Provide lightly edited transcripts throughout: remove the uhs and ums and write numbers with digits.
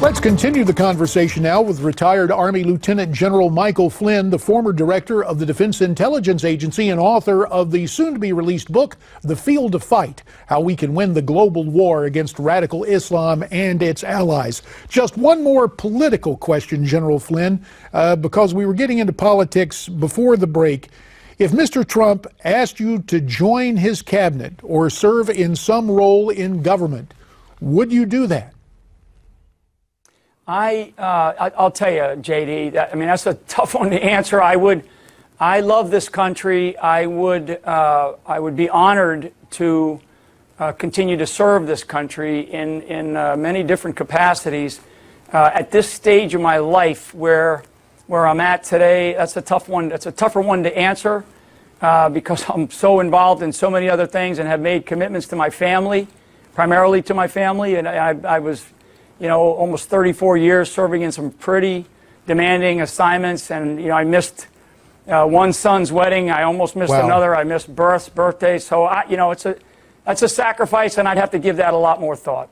Let's continue the conversation now with retired Army Lieutenant General Michael Flynn, the former director of the Defense Intelligence Agency and author of the soon-to-be-released book, The Field to Fight: How We Can Win the Global War Against Radical Islam and Its Allies. Just one more political question, General Flynn, because we were getting into politics before the break. If Mr. Trump asked you to join his cabinet or serve in some role in government, would you do that? I'll tell you, JD, that's a tough one to answer. I love this country. I would be honored to continue to serve this country in many different capacities. At this stage of my life where I'm at today, that's a tough one. That's a tougher one to answer because I'm so involved in so many other things and have made commitments to my family, primarily to my family. And I was, almost 34 years serving in some pretty demanding assignments. And, I missed one son's wedding. I almost missed another. I missed birthdays. So, that's a sacrifice, and I'd have to give that a lot more thought.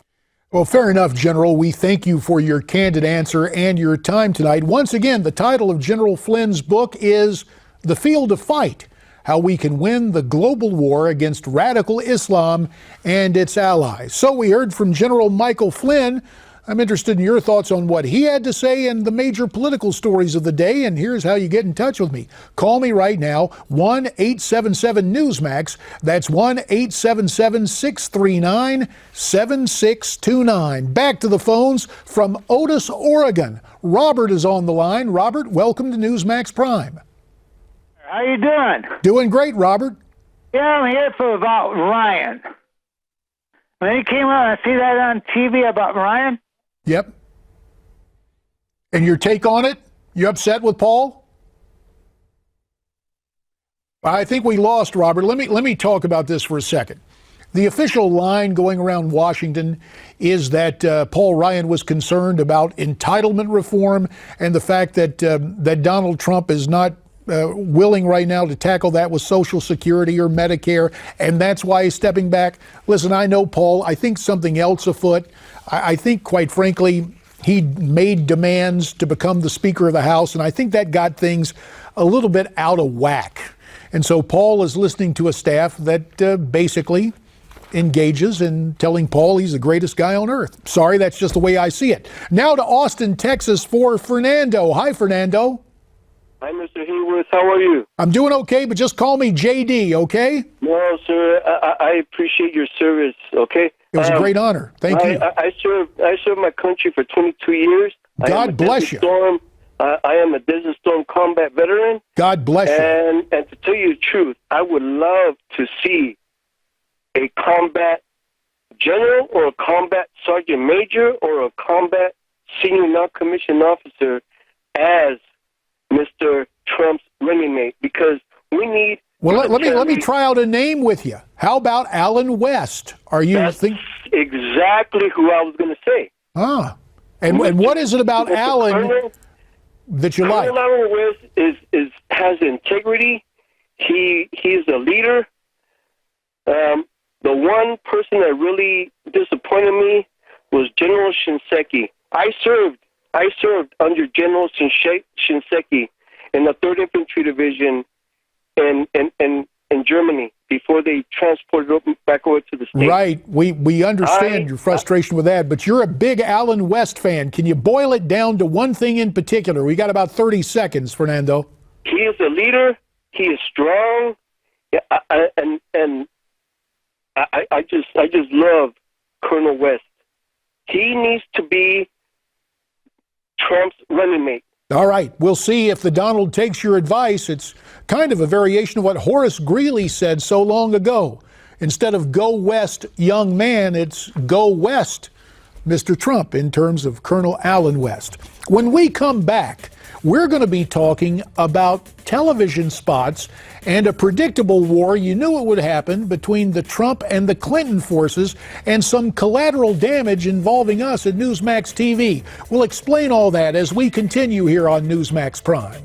Well, fair enough, General. We thank you for your candid answer and your time tonight. Once again, the title of General Flynn's book is The Field to Fight: How We Can Win the Global War Against Radical Islam and Its Allies. So we heard from General Michael Flynn. I'm interested in your thoughts on what he had to say and the major political stories of the day, and here's how you get in touch with me. Call me right now, 1-877-NEWSMAX. That's 1-877-639-7629. Back to the phones from Otis, Oregon. Robert is on the line. Robert, welcome to Newsmax Prime. How you doing? Doing great, Robert. Yeah, I'm here for about Ryan. When he came out, I see that on TV about Ryan. Yep. And your take on it? You upset with Paul? I think we lost Robert. Let me talk about this for a second. The official line going around Washington is that Paul Ryan was concerned about entitlement reform and the fact that that Donald Trump is not willing right now to tackle that with Social Security or Medicare, and that's why he's stepping back. Listen, I know Paul. I think something else afoot. I think, quite frankly, he made demands to become the Speaker of the House, and I think that got things a little bit out of whack. And so Paul is listening to a staff that basically engages in telling Paul he's the greatest guy on earth. Sorry, that's just the way I see it. Now to Austin, Texas for Fernando. Hi, Fernando. Hi, Mr. Hayworth. How are you? I'm doing okay, but just call me JD, okay? No, sir. I appreciate your service, okay? It was a great honor. Thank you. I served my country for 22 years. God bless you. I am a Desert Storm combat veteran. God bless you. And to tell you the truth, I would love to see a combat general or a combat sergeant major or a combat senior non-commissioned officer as Mr. Trump's running mate, because we need. Well, let me try out a name with you. How about Alan West? That's exactly who I was going to say. And what is it about Alan that you like? Alan West has integrity. He's a leader. The one person that really disappointed me was General Shinseki. I served under General Shinseki in the 3rd Infantry Division in Germany before they transported back over to the States. Right. We understand your frustration with that, but you're a big Alan West fan. Can you boil it down to one thing in particular? We got about 30 seconds, Fernando. He is a leader. He is strong. I just love Colonel West. He needs to be Trump's running mate. All right. We'll see if the Donald takes your advice. It's kind of a variation of what Horace Greeley said so long ago. Instead of go west, young man, it's go west, Mr. Trump, in terms of Colonel Alan West. When we come back, we're going to be talking about television spots and a predictable war you knew it would happen between the Trump and the Clinton forces and some collateral damage involving us at Newsmax TV. We'll explain all that as we continue here on Newsmax Prime.